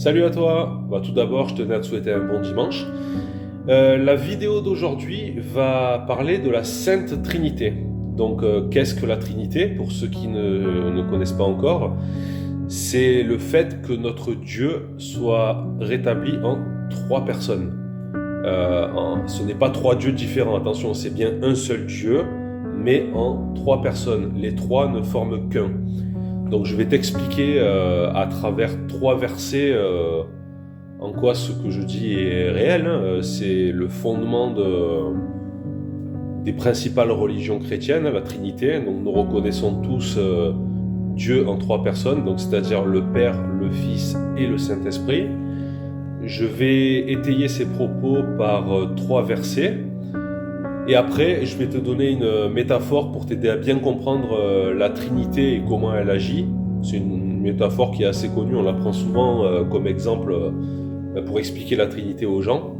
Salut à toi. Tout d'abord, je tenais à te souhaiter un bon dimanche. La vidéo d'aujourd'hui va parler de la Sainte Trinité. Donc, qu'est-ce que la Trinité? Pour ceux qui ne connaissent pas encore, c'est le fait que notre Dieu soit rétabli en trois personnes. Ce n'est pas trois dieux différents, attention, c'est bien un seul Dieu, mais en trois personnes. Les trois ne forment qu'un. Donc je vais t'expliquer à travers trois versets en quoi ce que je dis est réel. C'est le fondement des principales religions chrétiennes, la Trinité. Donc nous reconnaissons tous Dieu en trois personnes, donc c'est-à-dire le Père, le Fils et le Saint-Esprit. Je vais étayer ces propos par trois versets. Et après, je vais te donner une métaphore pour t'aider à bien comprendre la Trinité et comment elle agit. C'est une métaphore qui est assez connue, on la prend souvent comme exemple pour expliquer la Trinité aux gens.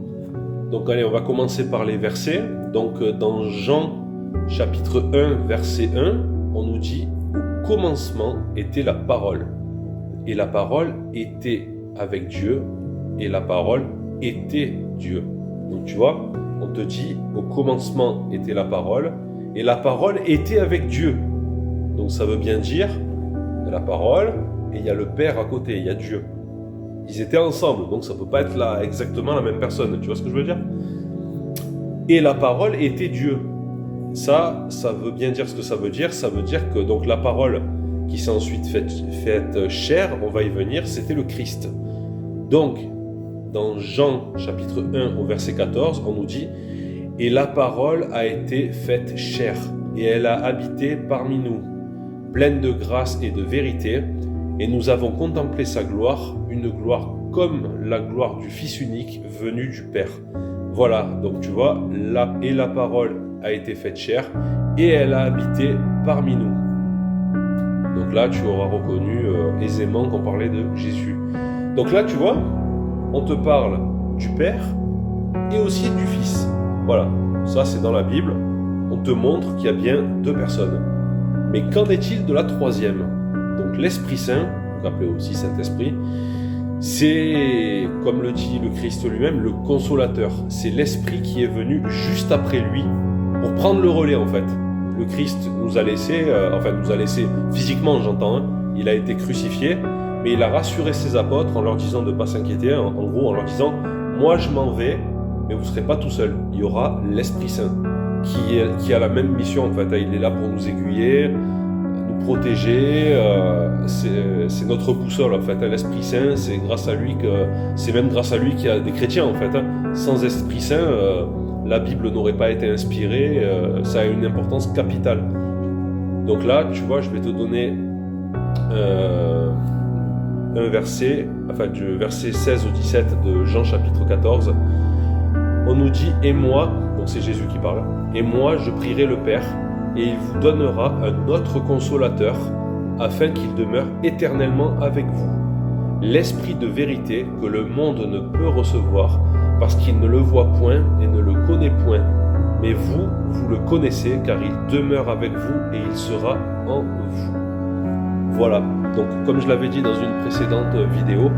Donc allez, on va commencer par les versets. Donc dans Jean chapitre 1, verset 1, on nous dit « Au commencement était la parole, et la parole était avec Dieu, et la parole était Dieu. » Donc tu vois, on te dit, au commencement était la parole, et la parole était avec Dieu. Donc ça veut bien dire, il y a la parole, et il y a le Père à côté, il y a Dieu. Ils étaient ensemble, donc ça ne peut pas être là exactement la même personne, tu vois ce que je veux dire? Et la parole était Dieu. Ça veut bien dire ce que ça veut dire que donc la parole qui s'est ensuite faite chair, on va y venir, c'était le Christ. Donc, dans Jean chapitre 1 au verset 14, on nous dit « Et la parole a été faite chair, et elle a habité parmi nous, pleine de grâce et de vérité, et nous avons contemplé sa gloire, une gloire comme la gloire du Fils unique venu du Père. » Voilà, donc tu vois, la parole a été faite chair, et elle a habité parmi nous. Donc là, tu auras reconnu aisément qu'on parlait de Jésus. Donc là, tu vois, on te parle du Père et aussi du Fils. Voilà, ça c'est dans la Bible. On te montre qu'il y a bien deux personnes. Mais qu'en est-il de la troisième? Donc l'Esprit Saint, appelé aussi Saint-Esprit, c'est, comme le dit le Christ lui-même, le consolateur. C'est l'Esprit qui est venu juste après lui pour prendre le relais en fait. Le Christ nous a laissé, physiquement j'entends, hein, il a été crucifié, mais il a rassuré ses apôtres en leur disant de ne pas s'inquiéter, en gros en leur disant « Moi je m'en vais, mais vous ne serez pas tout seul. Il y aura l'Esprit Saint qui a la même mission en fait. Il est là pour nous aiguiller, nous protéger, c'est notre boussole en fait. L'Esprit Saint, c'est même grâce à lui qu'il y a des chrétiens en fait. Sans Esprit Saint, la Bible n'aurait pas été inspirée, ça a une importance capitale. Donc là, tu vois, je vais te donner un verset, du verset 16 au 17 de Jean chapitre 14, on nous dit « Et moi », donc c'est Jésus qui parle, « Et moi je prierai le Père, et il vous donnera un autre consolateur, afin qu'il demeure éternellement avec vous. L'Esprit de vérité que le monde ne peut recevoir, parce qu'il ne le voit point et ne le connaît point. Mais vous, vous le connaissez, car il demeure avec vous et il sera en vous. » Voilà, donc comme je l'avais dit dans une précédente vidéo,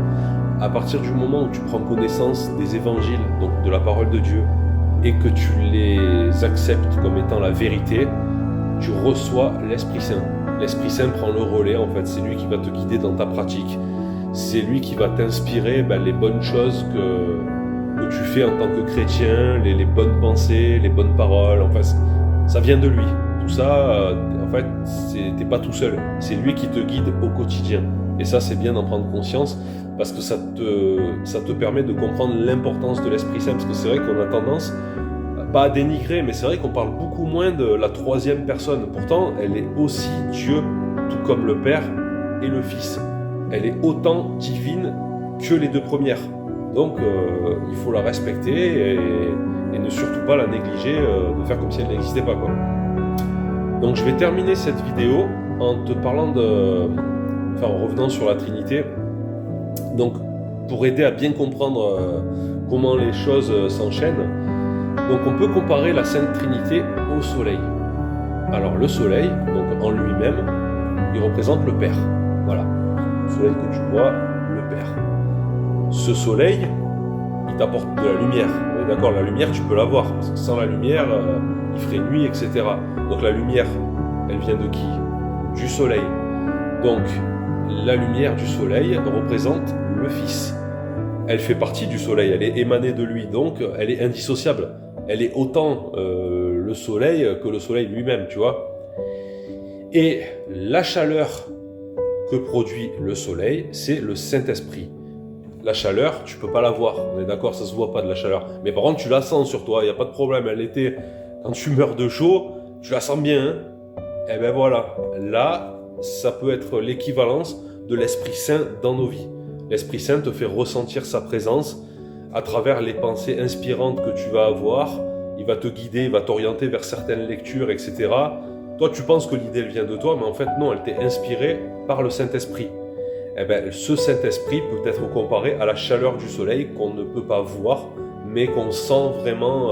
à partir du moment où tu prends connaissance des évangiles, donc de la parole de Dieu, et que tu les acceptes comme étant la vérité, tu reçois l'Esprit Saint. L'Esprit Saint prend le relais, en fait, c'est lui qui va te guider dans ta pratique. C'est lui qui va t'inspirer les bonnes choses que tu fais en tant que chrétien, les bonnes pensées, les bonnes paroles, en fait, ça vient de lui. Tout ça, en fait, t'es pas tout seul. C'est lui qui te guide au quotidien. Et ça, c'est bien d'en prendre conscience parce que ça te permet de comprendre l'importance de l'Esprit Saint. Parce que c'est vrai qu'on a tendance, pas à dénigrer, mais c'est vrai qu'on parle beaucoup moins de la troisième personne. Pourtant, elle est aussi Dieu, tout comme le Père et le Fils. Elle est autant divine que les deux premières. Donc, il faut la respecter et ne surtout pas la négliger, de faire comme si elle n'existait pas, quoi. Donc je vais terminer cette vidéo en te parlant en revenant sur la Trinité. Donc pour aider à bien comprendre comment les choses s'enchaînent, donc on peut comparer la Sainte Trinité au Soleil. Alors le Soleil, donc en lui-même, il représente le Père. Voilà, le Soleil que tu vois, le Père. ce soleil, il t'apporte de la lumière. On est d'accord, la lumière, tu peux l'avoir, parce que sans la lumière, il ferait nuit, etc. Donc la lumière, elle vient de qui? Du soleil. Donc, la lumière du soleil représente le Fils. Elle fait partie du soleil, elle est émanée de lui, donc elle est indissociable. Elle est autant le soleil que le soleil lui-même, tu vois. Et la chaleur que produit le soleil, c'est le Saint-Esprit. La chaleur, tu peux pas la voir, on est d'accord, ça se voit pas de la chaleur. Mais par contre, tu la sens sur toi, il n'y a pas de problème. Elle était, quand tu meurs de chaud, tu la sens bien. Hein. Et ben voilà, là, ça peut être l'équivalence de l'Esprit Saint dans nos vies. L'Esprit Saint te fait ressentir sa présence à travers les pensées inspirantes que tu vas avoir. Il va te guider, il va t'orienter vers certaines lectures, etc. Toi, tu penses que l'idée, elle vient de toi, mais en fait, non, elle t'est inspirée par le Saint-Esprit. Eh ben, ce Saint-Esprit peut être comparé à la chaleur du soleil qu'on ne peut pas voir, mais qu'on sent vraiment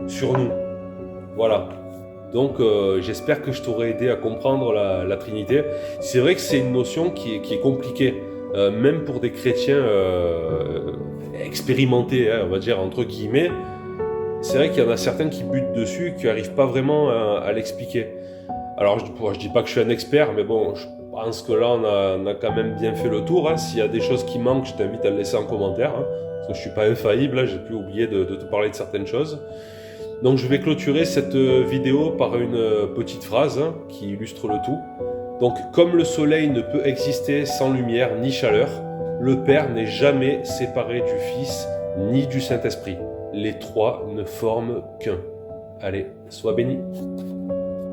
sur nous. Voilà. Donc, j'espère que je t'aurai aidé à comprendre la Trinité. C'est vrai que c'est une notion qui est compliquée, même pour des chrétiens expérimentés, hein, on va dire, entre guillemets. C'est vrai qu'il y en a certains qui butent dessus et qui n'arrivent pas vraiment à l'expliquer. Alors, je dis pas que je suis un expert, mais bon, je pense que là, on a quand même bien fait le tour. Hein. S'il y a des choses qui manquent, je t'invite à le laisser en commentaire. Hein, parce que je suis pas infaillible, là, j'ai pu oublier de te parler de certaines choses. Donc, je vais clôturer cette vidéo par une petite phrase hein, qui illustre le tout. Donc, comme le soleil ne peut exister sans lumière ni chaleur, le Père n'est jamais séparé du Fils ni du Saint-Esprit. Les trois ne forment qu'un. Allez, sois béni.